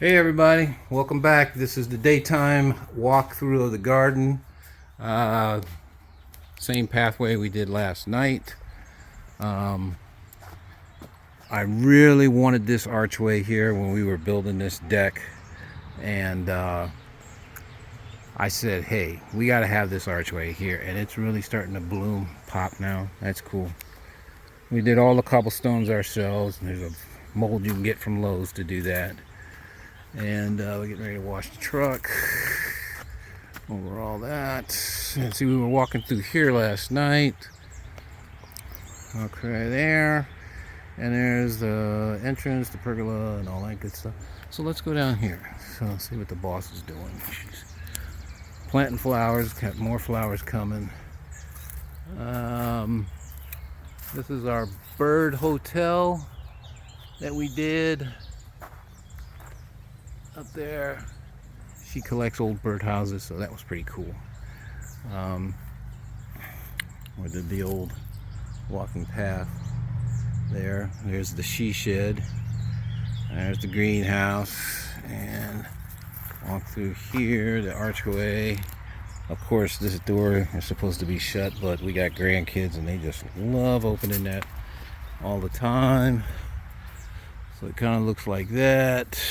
Hey everybody, welcome back. This is the daytime walkthrough of the garden. Uh, Same pathway we did last night. I really wanted this archway here when we were building this deck, and I said, hey, we got to have this archway here, and it's really starting to bloom, pop now. That's cool. We did all the cobblestones ourselves, and there's a mold you can get from Lowe's to do that. And we're getting ready to wash the truck over all that. And see, we were walking through here last night. Okay, there. And there's the entrance, the pergola, and all that good stuff. So let's go down here. So let's see what the boss is doing. She's planting flowers, got more flowers coming. This is our bird hotel that we did up there. She collects old birdhouses, so that was pretty cool. We did the old walking path there. There's the she shed. There's the greenhouse, and walk through here, the archway. Of course, this door is supposed to be shut, but we got grandkids and they just love opening that all the time. So it kind of looks like that.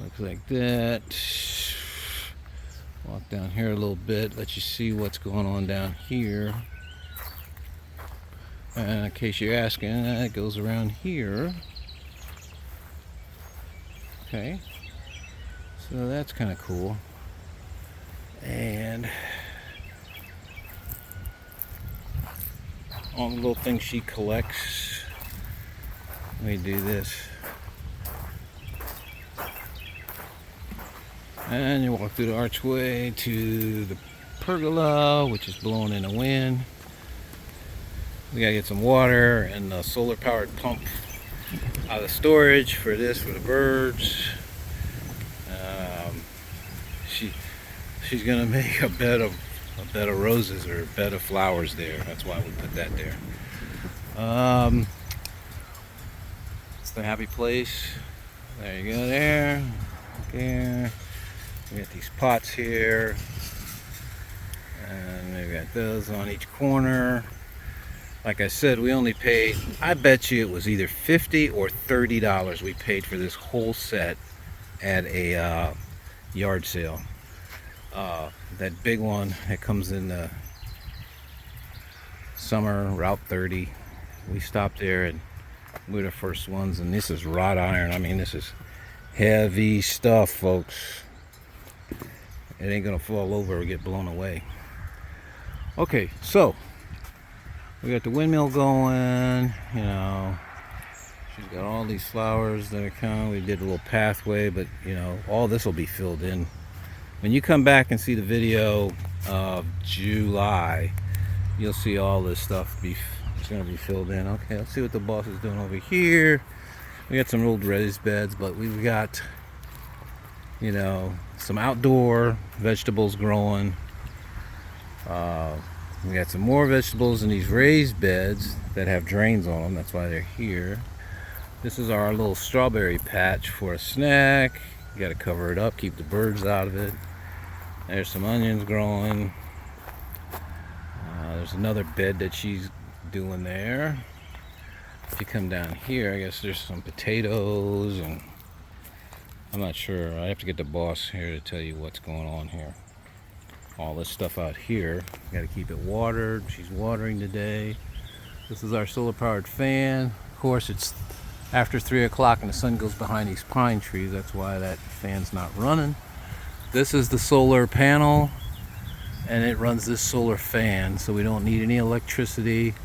Looks like that. Walk down here a little bit, let you see what's going on down here. And in case you're asking, it goes around here. Okay, so that's kind of cool. And all the little things she collects. Let me do this. And you walk through the archway to the pergola, which is blowing in the wind. We gotta get some water and a solar powered pump out of the storage for this, for the birds. She's gonna make a bed of roses, or a bed of flowers there. That's why we put that there. It's the happy place. There you go, there. There. We got these pots here, and we got those on each corner. Like I said, we only paid, I bet you it was either $50 or $30 we paid for this whole set at a yard sale. That big one that comes in the summer, Route 30. We stopped there and we were the first ones, and this is wrought iron. I mean, this is heavy stuff, folks. It ain't gonna fall over or get blown away. Okay, so we got the windmill going, you know. She's got all these flowers that are coming. We did a little pathway, but you know, all this will be filled in. When you come back and see the video of July, you'll see all this stuff it's gonna be filled in. Okay, let's see what the boss is doing over here. We got some old raised beds, but we've got, you know, some outdoor vegetables growing. We got some more vegetables in these raised beds that have drains on them. That's why they're here. This is our little strawberry patch for a snack. You got to cover it up, keep the birds out of it. There's some onions growing. There's another bed that she's doing there. If you come down here, I guess there's some potatoes, and I'm not sure. I have to get the boss here to tell you what's going on here. All this stuff out here, got to keep it watered. She's watering today. This is our solar powered fan. Of course, it's after 3 o'clock and the sun goes behind these pine trees. That's why that fan's not running. This is the solar panel, and it runs this solar fan, so we don't need any electricity.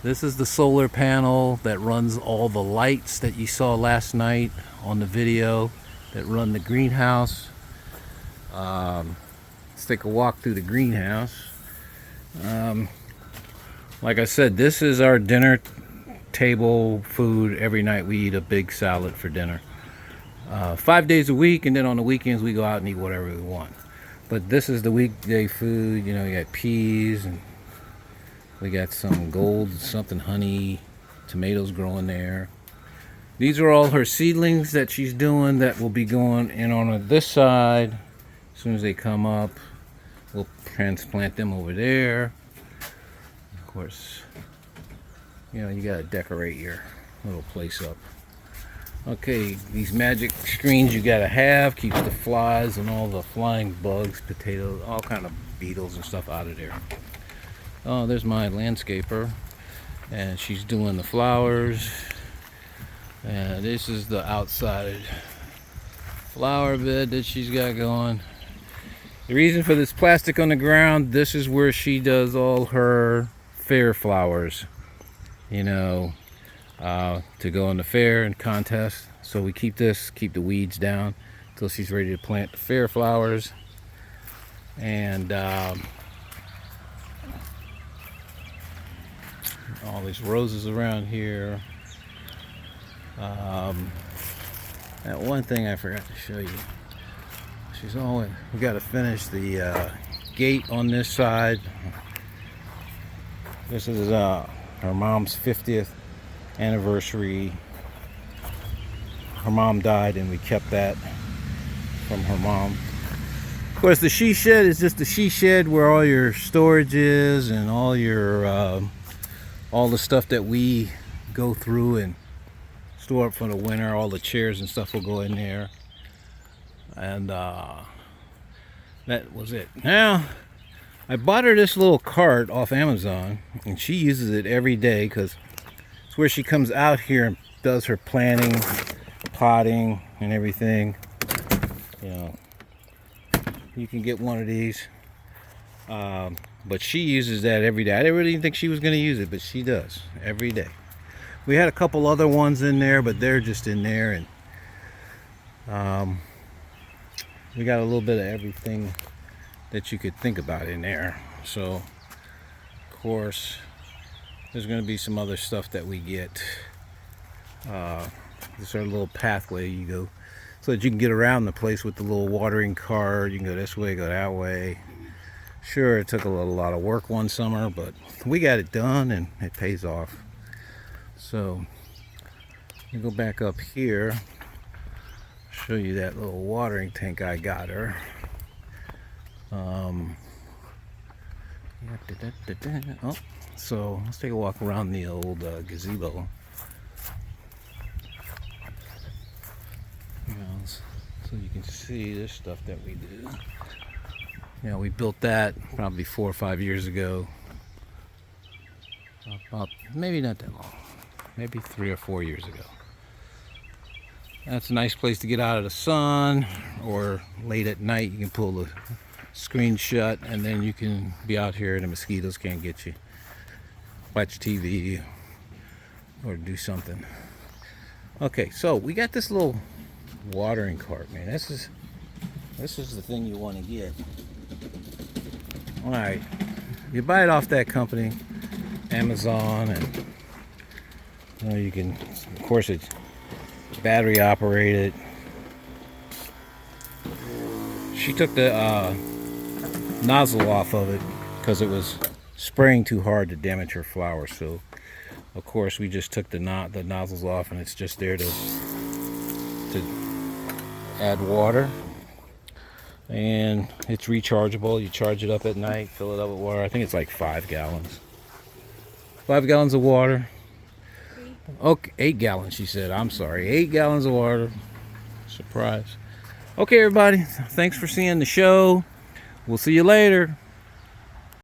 This is the solar panel that runs all the lights that you saw last night on the video that run the greenhouse. Let's take a walk through the greenhouse. Like I said, this is our dinner table food. Every night we eat a big salad for dinner. 5 days a week, and then on the weekends we go out and eat whatever we want. But this is the weekday food. You know, you got peas, and we got some gold something honey, tomatoes growing there. These are all her seedlings that she's doing that will be going in on this side. As soon as they come up, we'll transplant them over there. Of course, you know, you gotta decorate your little place up. Okay, these magic screens you gotta have, keeps the flies and all the flying bugs, potatoes, all kind of beetles and stuff out of there. Oh, there's my landscaper, and she's doing the flowers. And this is the outside flower bed that she's got going. The reason for this plastic on the ground, this is where she does all her fair flowers, you know, to go in the fair and contest. So we keep this, keep the weeds down until she's ready to plant the fair flowers. And all these roses around here. That one thing I forgot to show you. She's always, we got to finish the gate on this side. This is her mom's 50th anniversary. Her mom died and we kept that from her mom. Of course, the she shed is just the she shed where all your storage is and all your all the stuff that we go through and store up for the winter. All the chairs and stuff will go in there. And that was it. Now, I bought her this little cart off Amazon, and she uses it every day because it's where she comes out here and does her planting, potting, and everything. You know, you can get one of these, but she uses that every day. I didn't really think she was going to use it, but she does every day. We had a couple other ones in there, but they're just in there, and we got a little bit of everything that you could think about in there. So, of course, there's going to be some other stuff that we get. This is our little pathway you go so that you can get around the place with the little watering cart. You can go this way, go that way. Sure, it took a lot of work one summer, but we got it done and it pays off. So, you go back up here, show you that little watering tank I got her. Oh, so let's take a walk around the old gazebo. You know, so you can see this stuff that we do. You know, we built that probably 4 or 5 years ago. About, maybe not that long. Maybe 3 or 4 years ago. That's a nice place to get out of the sun, or late at night you can pull the screen shut and then you can be out here and the mosquitoes can't get you. Watch TV or do something. Okay, so we got this little watering cart, man. This is the thing you want to get. All right, you buy it off that company, Amazon, and you know, you can, of course, it's battery operated. She took the nozzle off of it because it was spraying too hard to damage her flowers. So, of course, we just took the nozzles off, and it's just there to add water. And it's rechargeable. You charge it up at night, fill it up with water. I think it's like 5 gallons. 5 gallons of water. Okay, 8 gallons, she said. I'm sorry. 8 gallons of water. Surprise. Okay, everybody. Thanks for seeing the show. We'll see you later.